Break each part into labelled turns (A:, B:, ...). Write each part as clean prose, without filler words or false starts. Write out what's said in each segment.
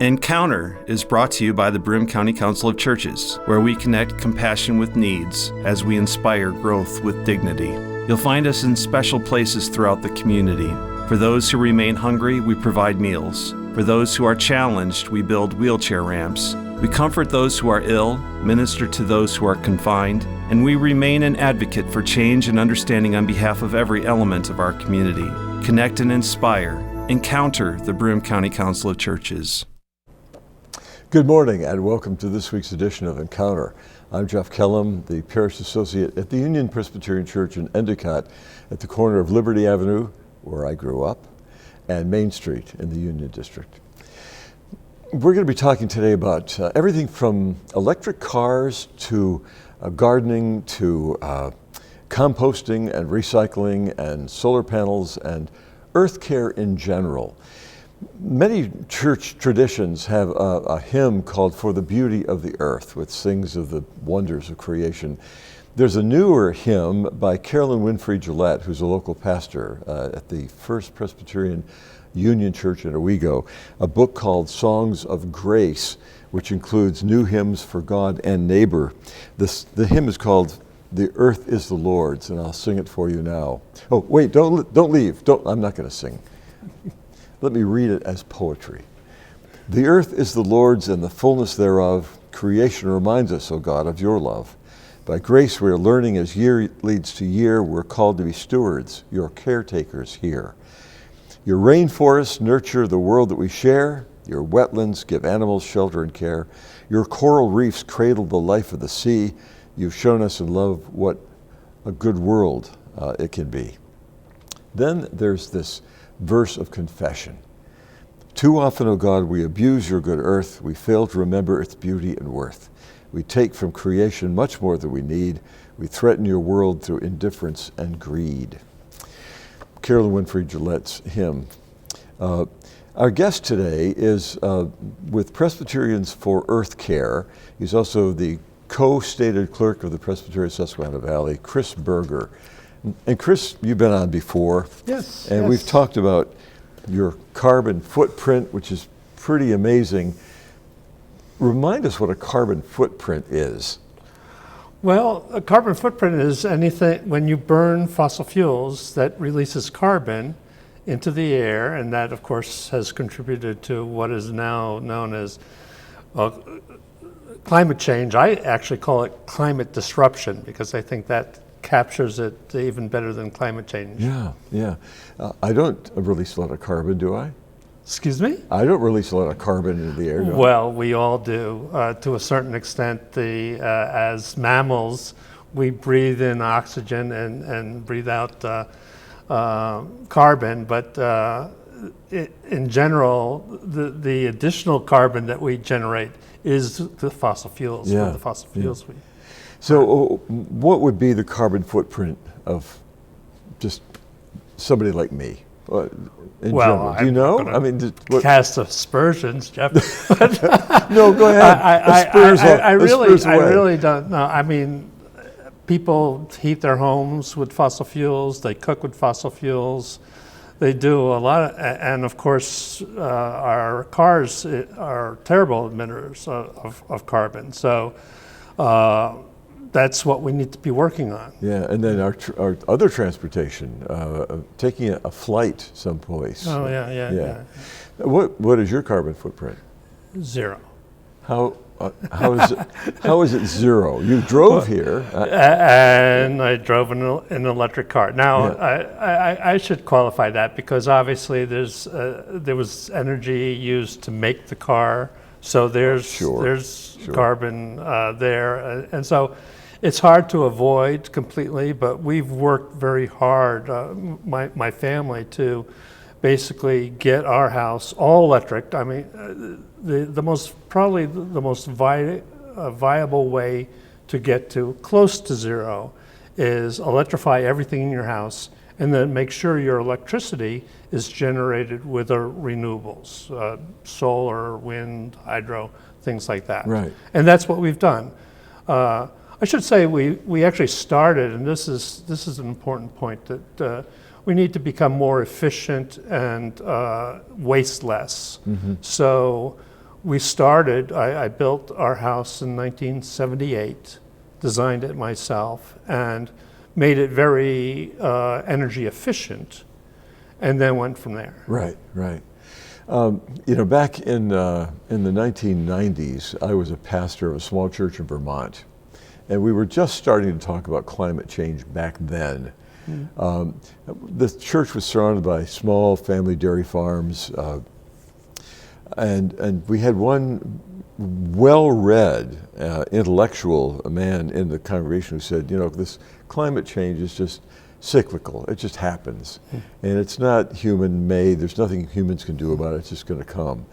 A: Encounter is brought to you by the Broome County Council of Churches, where we connect compassion with needs as we inspire growth with dignity. You'll find us in special places throughout the community. For those who remain hungry, we provide meals. For those who are challenged, we build wheelchair ramps. We comfort those who are ill, minister to those who are confined, and we remain an advocate for change and understanding on behalf of every element of our community. Connect and inspire. Encounter the Broome County Council of Churches.
B: Good morning and welcome to this week's edition of Encounter. I'm Jeff Kellam, the Parish Associate at the Union Presbyterian Church in Endicott at the corner of Liberty Avenue, where I grew up, and Main Street in the Union District. We're going to be talking today about everything from electric cars to gardening to composting and recycling and solar panels and earth care in general. Many church traditions have a hymn called For the Beauty of the Earth, which sings of the wonders of creation. There's a newer hymn by Carolyn Winfrey Gillette, who's a local pastor at the First Presbyterian Union Church in Owego, a book called Songs of Grace, which includes new hymns for God and neighbor. The hymn is called The Earth is the Lord's, and I'll sing it for you now. Oh, wait, don't leave. I'm not going to sing. Let me read it as poetry. The earth is the Lord's and the fullness thereof. Creation reminds us, O God, of your love. By grace we are learning as year leads to year. We're called to be stewards, your caretakers here. Your rainforests nurture the world that we share. Your wetlands give animals shelter and care. Your coral reefs cradle the life of the sea. You've shown us in love what a good world it can be. Then there's this verse of confession. Too often, O God, we abuse your good earth. We fail to remember its beauty and worth. We take from creation much more than we need. We threaten your world through indifference and greed. Carolyn Winfrey Gillette's hymn. Our guest today is with Presbyterians for Earth Care. He's also the co-stated clerk of the Presbyterian Susquehanna Valley, Chris Berger. And Chris, you've been on before.
C: Yes.
B: And
C: yes.
B: We've talked about your carbon footprint, which is pretty amazing. Remind us what a carbon footprint is.
C: Well, a carbon footprint is anything when you burn fossil fuels that releases carbon into the air, and that, of course, has contributed to what is now known as climate change. I actually call it climate disruption because I think that captures it even better than climate change.
B: Yeah. I don't release a lot of carbon, do I?
C: Excuse me?
B: I don't release a lot of carbon into the air, do I?
C: Well, we all do. To a certain extent, as mammals, we breathe in oxygen and breathe out carbon, but in general, the additional carbon that we generate is the fossil fuels.
B: Yeah.
C: The fossil fuels we.
B: So what would be the carbon footprint of just somebody like me in general? Do you know?
C: I mean, cast aspersions, Jeff.
B: No, go ahead.
C: I really don't know. I mean, people heat their homes with fossil fuels. They cook with fossil fuels. They do a lot, and of course, our cars are terrible emitters of carbon. So. That's what we need to be working on.
B: Yeah, and then our other transportation, taking a flight someplace.
C: Oh, yeah.
B: What is your carbon footprint?
C: 0.
B: How is it 0? You drove here.
C: And I drove an electric car. Now, yeah. I should qualify that because obviously there was energy used to make the car, so there's carbon there, and so. It's hard to avoid completely, but we've worked very hard, my family, to basically get our house all electric. I mean, the most viable way to get to close to 0 is electrify everything in your house, and then make sure your electricity is generated with renewables, solar, wind, hydro, things like that.
B: Right.
C: And that's what we've done. I should say we actually started, and this is an important point, that we need to become more efficient and waste less. Mm-hmm. So I built our house in 1978, designed it myself, and made it very energy efficient, and then went from there.
B: Right, right. Back in the 1990s, I was a pastor of a small church in Vermont, and we were just starting to talk about climate change back then. The church was surrounded by small family dairy farms, and we had one well-read, intellectual man in the congregation who said, this climate change is just cyclical. It just happens. And it's not human-made. There's nothing humans can do about it. It's just going to come.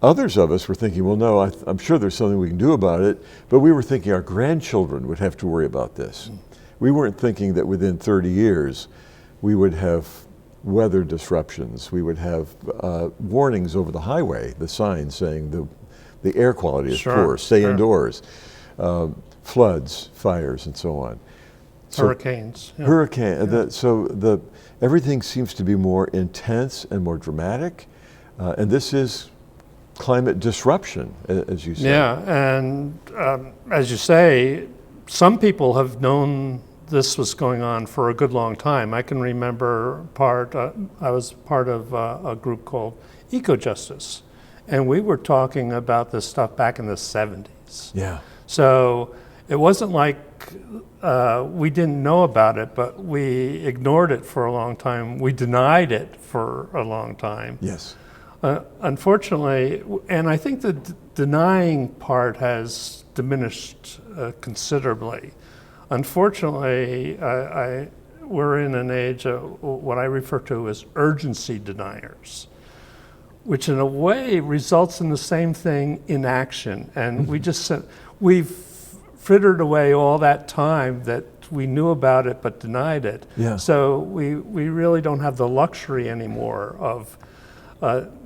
B: Others of us were thinking, well, no, I'm sure there's something we can do about it, but we were thinking our grandchildren would have to worry about this. We weren't thinking that within 30 years we would have weather disruptions. We would have warnings over the highway, the signs saying the air quality is poor, stay indoors, floods, fires, and so on.
C: Hurricanes.
B: Everything seems to be more intense and more dramatic, and this is climate disruption, as you say.
C: Yeah, and as you say, some people have known this was going on for a good long time. I can remember I was part of a group called Eco-Justice, and we were talking about this stuff back in the 70s.
B: Yeah.
C: So it wasn't like we didn't know about it, but we ignored it for a long time. We denied it for a long time.
B: Yes.
C: Unfortunately, and I think the denying part has diminished considerably. Unfortunately, we're in an age of what I refer to as urgency deniers, which in a way results in the same thing, inaction. And we've frittered away all that time that we knew about it but denied it.
B: Yeah.
C: So we really don't have the luxury anymore of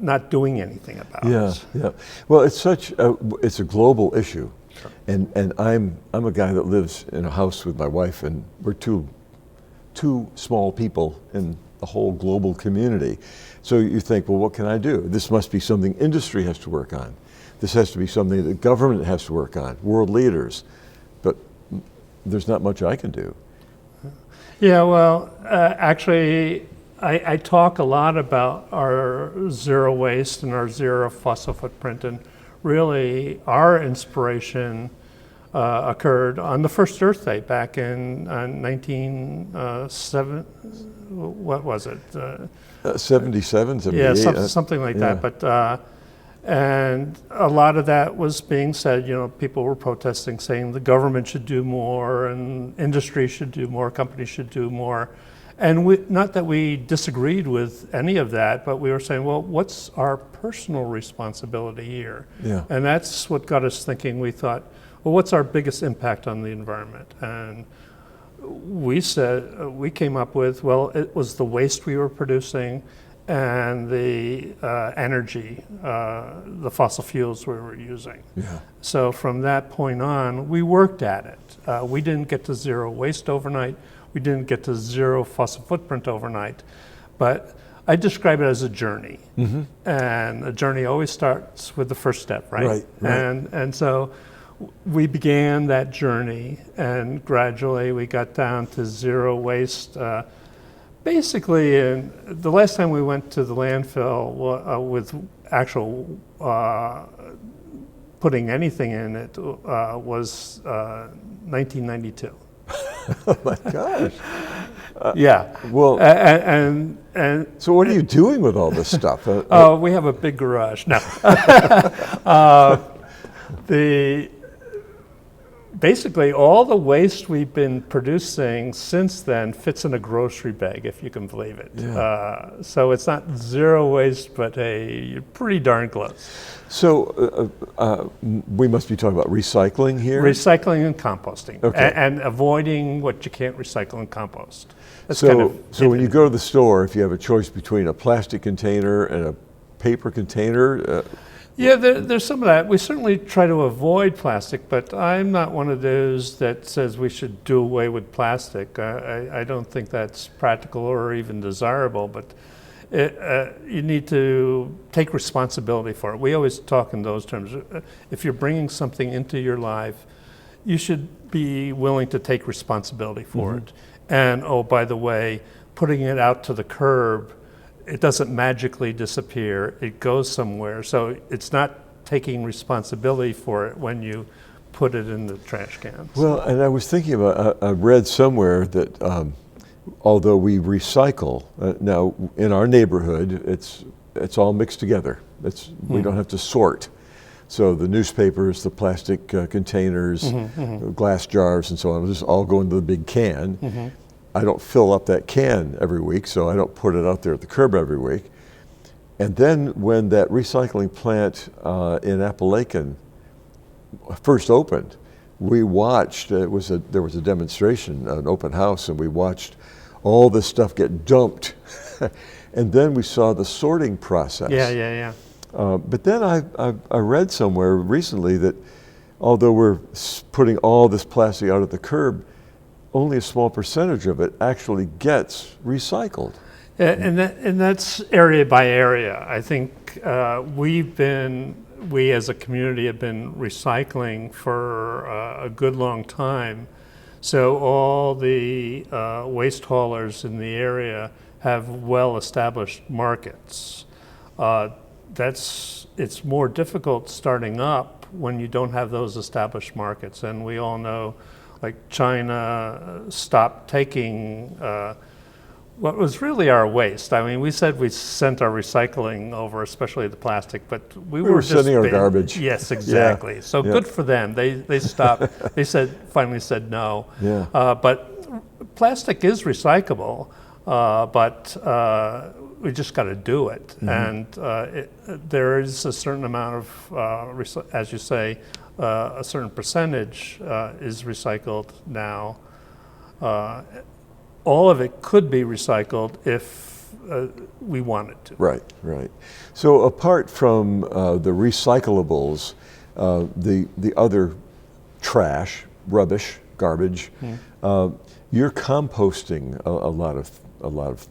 C: not doing anything about it.
B: Yeah. Well, it's a global issue. Sure. And I'm a guy that lives in a house with my wife, and we're two small people in the whole global community. So you think, well, what can I do? This must be something industry has to work on. This has to be something that government has to work on, world leaders. But there's not much I can do.
C: Yeah, well, actually, I talk a lot about our zero waste and our zero fossil footprint, and really our inspiration occurred on the first Earth Day back in 1977. What was it?
B: 77, 78?
C: Yeah, something like that. But and a lot of that was being said, people were protesting, saying the government should do more and industry should do more, companies should do more. And not that we disagreed with any of that, but we were saying, well, what's our personal responsibility here?
B: Yeah.
C: And that's what got us thinking. We thought, well, what's our biggest impact on the environment? And we came up with, well, it was the waste we were producing and the energy, the fossil fuels we were using.
B: Yeah.
C: So from that point on, we worked at it. We didn't get to zero waste overnight. We didn't get to zero fossil footprint overnight, but I describe it as a journey. Mm-hmm. And a journey always starts with the first step, right?
B: Right.
C: And so we began that journey, and gradually we got down to zero waste. Basically, the last time we went to the landfill with actual putting anything in it was 1992.
B: Oh my gosh.
C: Yeah.
B: Well,
C: and
B: so what are you doing with all this stuff?
C: We have a big garage. No. Basically, all the waste we've been producing since then fits in a grocery bag, if you can believe it.
B: Yeah.
C: So it's not zero waste, but pretty darn close.
B: So we must be talking about recycling here?
C: Recycling and composting,
B: Okay.
C: and avoiding what you can't recycle and compost. That's
B: So when you go to the store, if you have a choice between a plastic container and a paper container,
C: yeah, there's some of that. We certainly try to avoid plastic, but I'm not one of those that says we should do away with plastic. I don't think that's practical or even desirable, but you need to take responsibility for it. We always talk in those terms. If you're bringing something into your life, you should be willing to take responsibility for it. And oh, by the way, putting it out to the curb, it doesn't magically disappear. It goes somewhere. So it's not taking responsibility for it when you put it in the trash cans.
B: Well, and I was thinking about, I read somewhere that although we recycle, now in our neighborhood, it's all mixed together. We don't have to sort. So the newspapers, the plastic containers, glass jars and so on, just all go into the big can. I don't fill up that can every week, so I don't put it out there at the curb every week. And then when that recycling plant in Appalachian first opened, we watched, there was a demonstration, an open house, and we watched all this stuff get dumped. And then we saw the sorting process.
C: Yeah.
B: But then I read somewhere recently that although we're putting all this plastic out at the curb, only a small percentage of it actually gets recycled.
C: And that's area by area. I think we as a community have been recycling for a good long time. So all the waste haulers in the area have well-established markets. It's more difficult starting up when you don't have those established markets. And we all know, like China stopped taking what was really our waste. I mean, we said we sent our recycling over, especially the plastic, but we were just
B: sending our garbage.
C: Yes, exactly.
B: Yeah.
C: So good for them. They stopped. They finally said no.
B: Yeah.
C: But plastic is recyclable, but we just got to do it. And there is a certain amount of, as you say, a certain percentage is recycled now. All of it could be recycled if we wanted to.
B: Right. So apart from the recyclables, the other trash, rubbish, garbage, you're composting a lot of.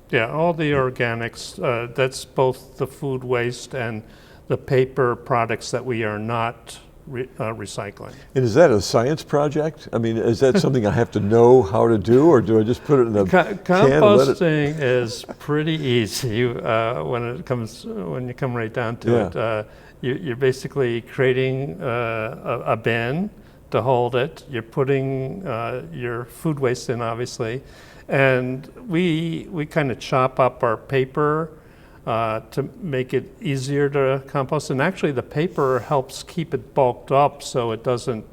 C: Yeah, all the organics. That's both the food waste and the paper products that we are not recycling.
B: And is that a science project? I mean, is that something I have to know how to do, or do I just put it in a can
C: composting is pretty easy when you come right down to it. You're basically creating a bin to hold it. You're putting your food waste in, obviously, and we kind of chop up our paper to make it easier to compost. And actually the paper helps keep it bulked up so it doesn't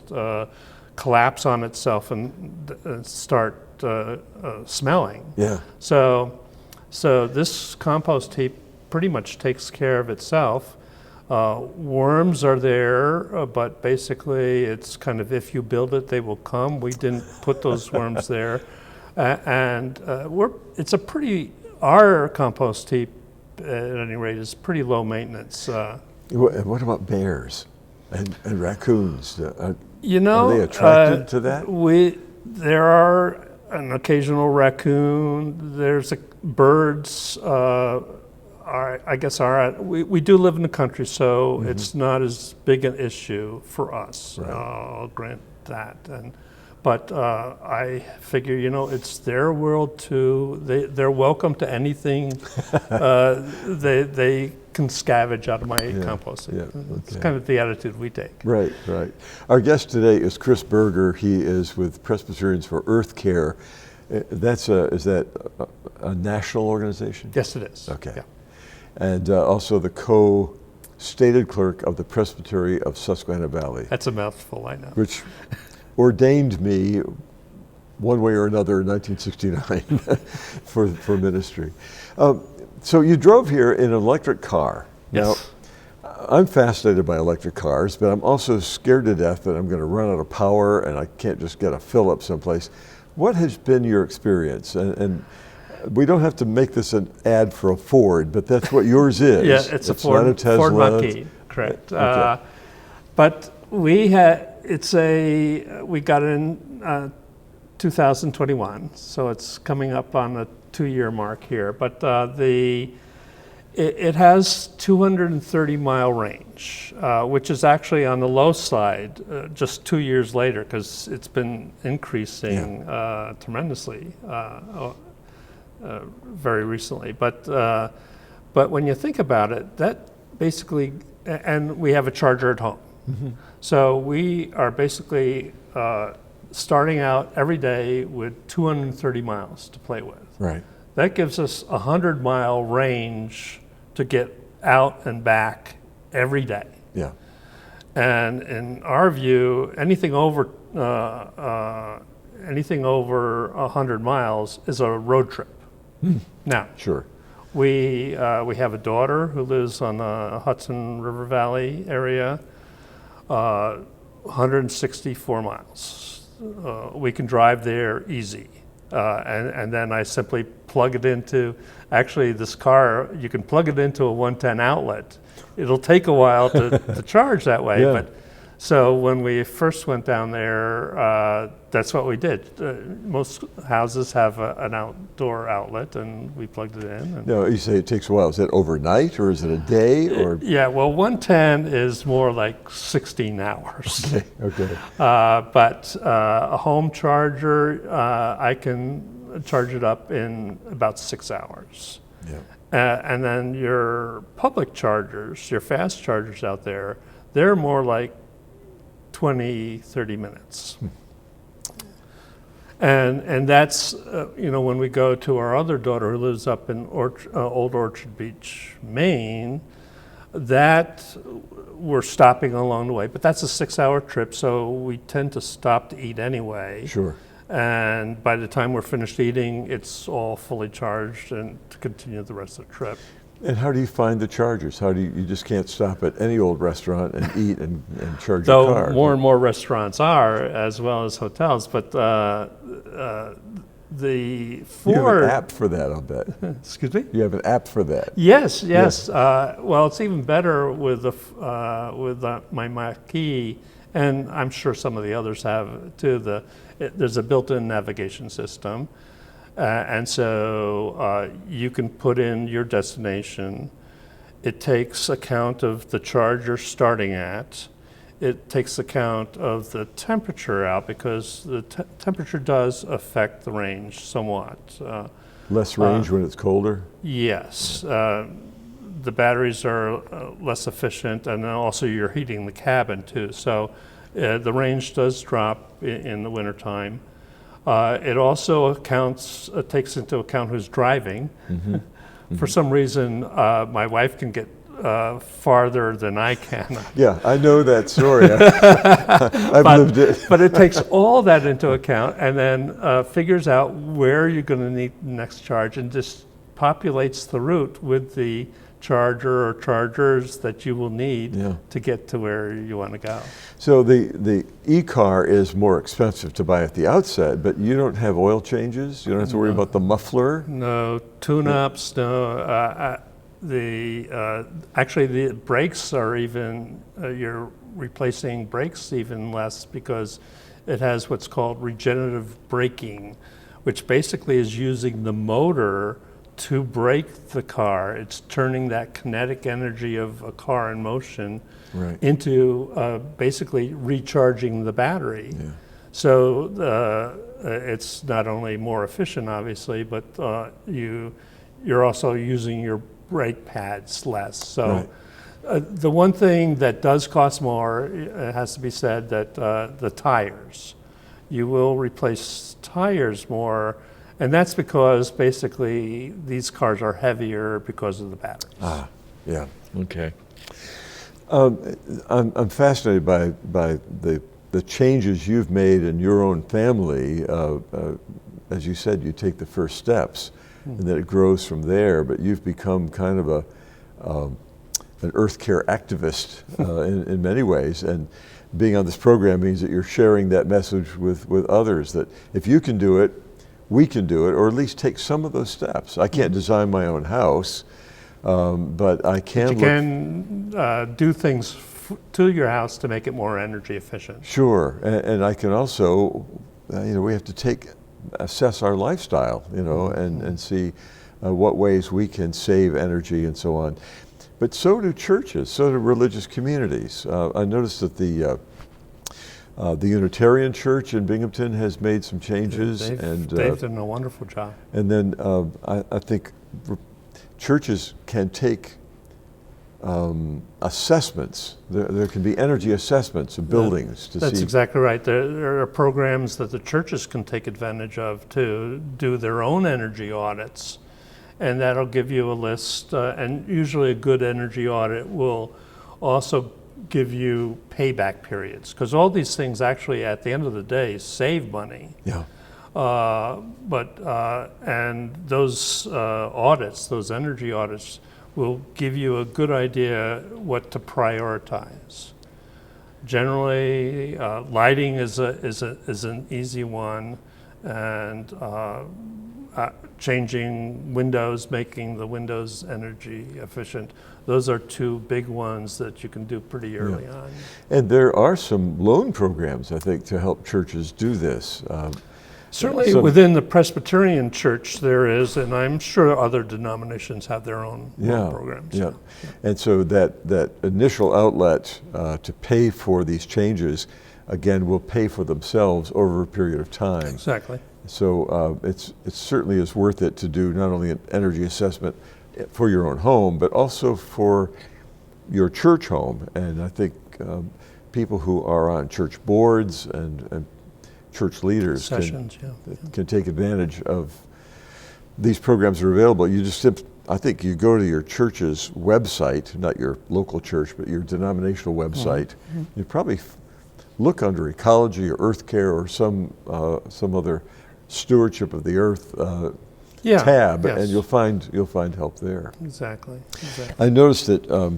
C: collapse on itself and start smelling.
B: Yeah.
C: So this compost heap pretty much takes care of itself. Worms are there, but basically it's kind of, if you build it, they will come. We didn't put those worms there. Our compost heap, at any rate, is pretty low maintenance.
B: What about bears and raccoons? Are they attracted to that?
C: There are an occasional raccoon. There's birds. We do live in the country, so it's not as big an issue for us.
B: Right.
C: I'll grant that. But I figure, it's their world too. They're welcome to anything they can scavenge out of my compost.
B: Yeah, okay.
C: It's kind of the attitude we take.
B: Right. Our guest today is Chris Berger. He is with Presbyterians for Earth Care. Is that a national organization?
C: Yes, it is.
B: Okay.
C: Yeah.
B: And also the co-stated clerk of the Presbytery of Susquehanna Valley.
C: That's a mouthful, I know.
B: Which ordained me one way or another in 1969 for ministry. So you drove here in an electric car.
C: Yes.
B: Now, I'm fascinated by electric cars, but I'm also scared to death that I'm going to run out of power and I can't just get a fill up someplace. What has been your experience? And we don't have to make this an ad for a Ford, but that's what yours is.
C: Yeah, it's a Ford,
B: not a Tesla.
C: Ford Mach-E, correct.
B: Okay.
C: But we got it in 2021, so it's coming up on a 2-year mark here. But It has 230-mile range, which is actually on the low side just 2 years later, because it's been increasing tremendously very recently. But when you think about it, that basically, and we have a charger at home. Mm-hmm. So we are basically starting out every day with 230 miles to play with.
B: Right.
C: That gives us a 100-mile range to get out and back every day.
B: Yeah.
C: And in our view, anything over 100 miles is a road trip. Now,
B: Sure.
C: we have a daughter who lives on the Hudson River Valley area, 164 miles. We can drive there easy. And then I simply plug it into, actually this car, you can plug it into a 110 outlet. It'll take a while to charge that way,
B: Yeah.
C: but so when we first went down there, that's what we did. Most houses have an outdoor outlet, and we plugged it in. And
B: No, you say it takes a while. Is that overnight, or is it a day, or?
C: yeah, well, 110 is more like 16 hours.
B: Okay.
C: But a home charger, I can charge it up in about 6 hours.
B: Yeah.
C: And then your public chargers, your fast chargers out there, they're more like 20, 30 minutes. And that's, when we go to our other daughter who lives up in Old Orchard Beach, Maine, that we're stopping along the way, but that's a 6-hour trip, so we tend to stop to eat anyway.
B: Sure.
C: And by the time we're finished eating, it's all fully charged and to continue the rest of the trip.
B: And how do you find the chargers? How do you just can't stop at any old restaurant and eat and charge your car?
C: Though more and more restaurants are, as well as hotels, but the Ford...
B: You have an app for that, I'll bet.
C: Excuse me?
B: You have an app for that.
C: Yes. Well, it's even better with my Mach-E, and I'm sure some of the others have too. There's a built-in navigation system. And so you can put in your destination. It takes account of the charge you're starting at. It takes account of the temperature out, because the temperature does affect the range somewhat.
B: Less range when it's colder?
C: Yes. The batteries are less efficient, and then also you're heating the cabin too. So the range does drop in the wintertime. It also takes into account who's driving. Mm-hmm. Mm-hmm. For some reason, my wife can get farther than I can.
B: Yeah, I know that story. I've lived it.
C: But it takes all that into account, and then figures out where you're going to need the next charge, and just populates the route with the charger or chargers that you will need to get to where you want to go.
B: So the e-car is more expensive to buy at the outset, but you don't have oil changes? You don't have to worry about the muffler?
C: No, tune-ups, no. Actually, the brakes are even, you're replacing brakes even less, because it has what's called regenerative braking, which basically is using the motor to brake the car. It's turning that kinetic energy of a car in motion into basically recharging the battery. Yeah. So it's not only more efficient, obviously, but you're also using your brake pads less. So the one thing that does cost more, it has to be said, that the tires. You will replace tires more. And that's because basically these cars are heavier because of the batteries.
B: Ah, yeah, okay. I'm fascinated by the changes you've made in your own family. As you said, you take the first steps, and then it grows from there. But you've become kind of an earth care activist in many ways. And being on this program means that you're sharing that message with others, that if you can do it, we can do it, or at least take some of those steps. I can't design my own house, but I can.
C: But you can do things to your house to make it more energy efficient.
B: Sure, and I can also, we have to assess our lifestyle, and see what ways we can save energy and so on. But so do churches, so do religious communities. I noticed that the Unitarian Church in Binghamton has made some changes.
C: They've done a wonderful job.
B: And then I think churches can take assessments. There can be energy assessments of buildings to see.
C: That's exactly right. There are programs that the churches can take advantage of to do their own energy audits. And that'll give you a list, and usually a good energy audit will also give you payback periods, because all these things actually at the end of the day save money.
B: Yeah.
C: And those audits, those energy audits, will give you a good idea what to prioritize. Generally, lighting is an easy one, and changing windows, making the windows energy efficient. Those are two big ones that you can do pretty early on.
B: And there are some loan programs, I think, to help churches do this.
C: Certainly within the Presbyterian Church there is, and I'm sure other denominations have their own loan programs.
B: Yeah. And so that initial outlet to pay for these changes, again, will pay for themselves over a period of time.
C: Exactly.
B: So it certainly is worth it to do not only an energy assessment for your own home, but also for your church home. And I think people who are on church boards and church leaders can take advantage of these programs that are available. I think you go to your church's website, not your local church, but your denominational website. Mm-hmm. You probably look under ecology or earth care or some other stewardship of the earth tab, and you'll find help there.
C: Exactly.
B: I noticed that.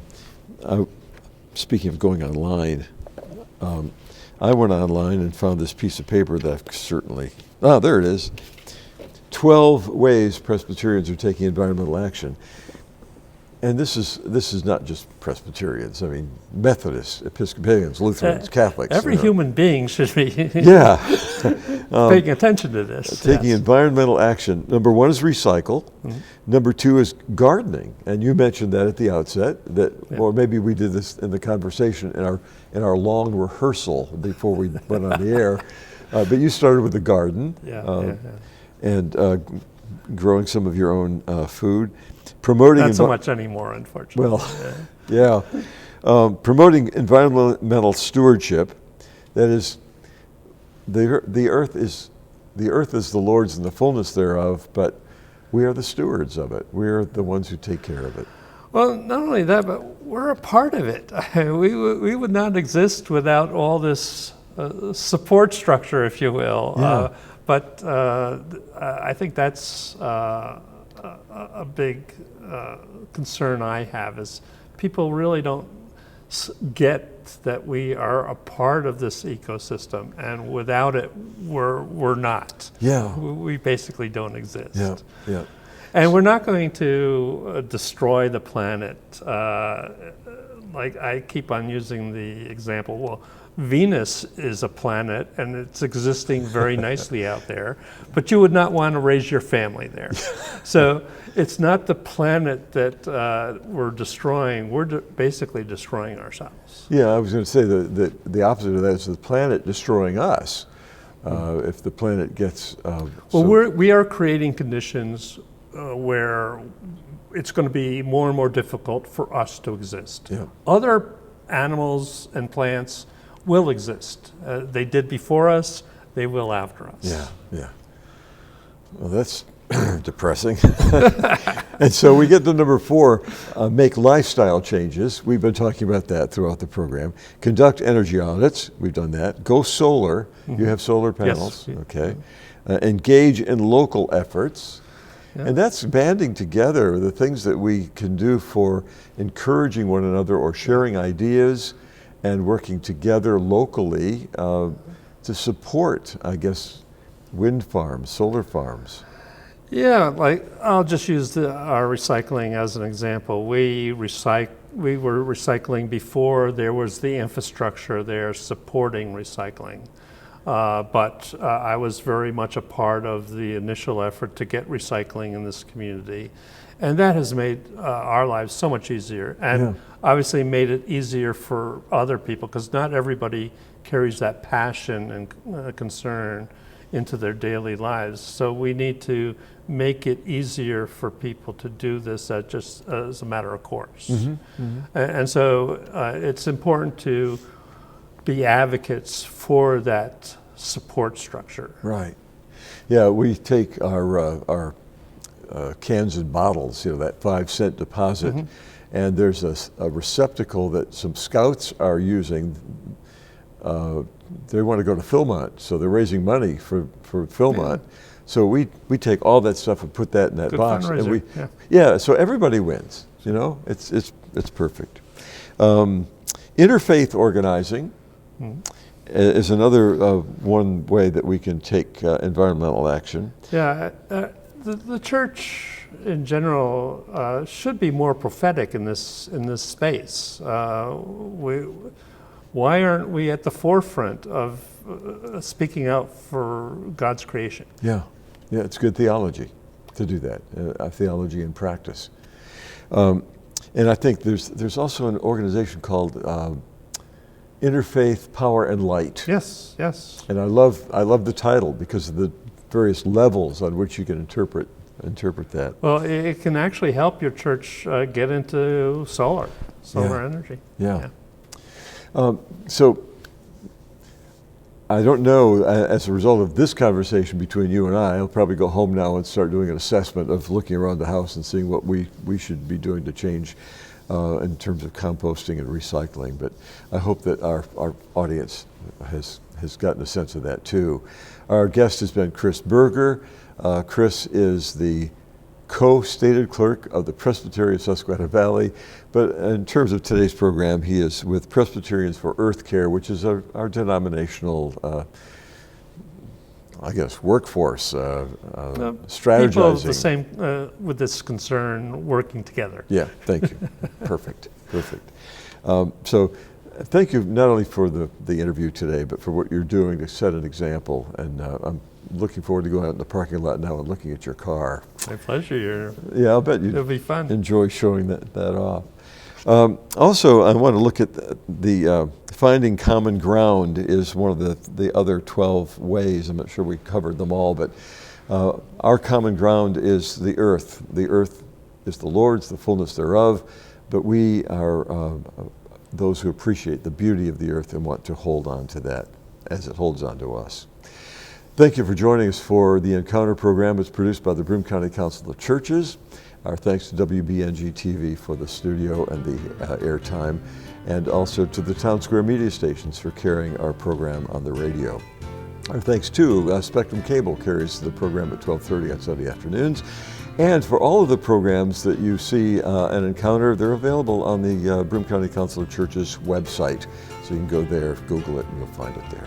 B: Speaking of going online, I went online and found this piece of paper that I've certainly. There it is. 12 ways Presbyterians are taking environmental action. And this is not just Presbyterians. I mean, Methodists, Episcopalians, Lutherans, Catholics.
C: Every human being should be paying attention to this.
B: Taking environmental action. Number one is recycle. Mm-hmm. Number two is gardening. And you mentioned that at the outset, or maybe we did this in the conversation in our long rehearsal before we went on the air. But you started with the garden and growing some of your own food. Promoting
C: not so much anymore, unfortunately.
B: Promoting environmental stewardship. That is, the earth is the Lord's and the fullness thereof, but we are the stewards of it. We are the ones who take care of it.
C: Well, not only that, but we're a part of it. We would not exist without all this support structure, if you will.
B: Yeah.
C: But I think that's a big concern I have, is people really don't get that we are a part of this ecosystem, and without it, we're not.
B: Yeah.
C: We basically don't exist.
B: Yeah.
C: And we're not going to destroy the planet. Like I keep on using the example, well, Venus is a planet and it's existing very nicely out there, but you would not want to raise your family there. So it's not the planet that we're destroying, we're basically destroying ourselves.
B: Yeah, I was going to say the opposite of that is the planet destroying us. If the planet gets...
C: we are creating conditions where it's going to be more and more difficult for us to exist.
B: Yeah.
C: Other animals and plants will exist. They did before us, they will after us.
B: Yeah. Well, that's depressing. And so we get to number 4, make lifestyle changes. We've been talking about that throughout the program. Conduct energy audits. We've done that. Go solar. Mm-hmm. You have solar panels.
C: Yes.
B: Okay. Engage in local efforts. Yeah. And that's banding together the things that we can do for encouraging one another or sharing ideas and working together locally to support, I guess, wind farms, solar farms.
C: Yeah, like I'll just use our recycling as an example. We were recycling before there was the infrastructure there supporting recycling. but I was very much a part of the initial effort to get recycling in this community. And that has made our lives so much easier, and obviously made it easier for other people, because not everybody carries that passion and concern into their daily lives. So we need to make it easier for people to do this just as a matter of course. And so it's important to be advocates for that support structure.
B: Right. Yeah, we take our cans and bottles, that 5-cent deposit, and there's a receptacle that some scouts are using. They want to go to Philmont, so they're raising money for Philmont. So we take all that stuff and put that in that
C: Good
B: box,
C: fundraiser.
B: and so everybody wins. It's perfect. Interfaith organizing is another one way that we can take environmental action.
C: Yeah, the church in general should be more prophetic in this space. Why aren't we at the forefront of speaking out for God's creation?
B: Yeah, it's good theology to do that, theology in practice. And I think there's also an organization called Interfaith Power and Light.
C: Yes.
B: And I love the title because of the various levels on which you can interpret that.
C: Well, it can actually help your church get into solar energy.
B: Yeah. So I don't know, as a result of this conversation between you and I'll probably go home now and start doing an assessment of looking around the house and seeing what we should be doing to change in terms of composting and recycling. But I hope that our audience has gotten a sense of that too. Our guest has been Chris Berger. Chris is the co-stated clerk of the Presbyterian Susquehanna Valley, but in terms of today's program, he is with Presbyterians for Earth Care, which is our denominational, workforce, strategizing.
C: People of the same, with this concern, working together.
B: Yeah, thank you. Perfect. So thank you not only for the interview today, but for what you're doing to set an example, and I'm looking forward to going out in the parking lot now and looking at your car.
C: My pleasure.
B: Yeah, I'll bet
C: It'll be fun.
B: Enjoy showing that off. Also, I want to look at the finding common ground is one of the other 12 ways. I'm not sure we covered them all, but our common ground is the earth. The earth is the Lord's, the fullness thereof, but we are those who appreciate the beauty of the earth and want to hold on to that as it holds on to us. Thank you for joining us for the Encounter program. It's produced by the Broome County Council of Churches. Our thanks to WBNG TV for the studio and the airtime, and also to the Town Square media stations for carrying our program on the radio. Our thanks to Spectrum Cable carries the program at 12:30 on Sunday afternoons. And for all of the programs that you see and Encounter, they're available on the Broome County Council of Churches website. So you can go there, Google it, and you'll find it there.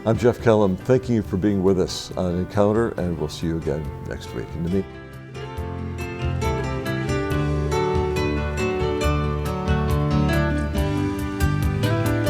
B: I'm Jeff Kellam, thanking you for being with us on Encounter, and we'll see you again next week. In the meantime,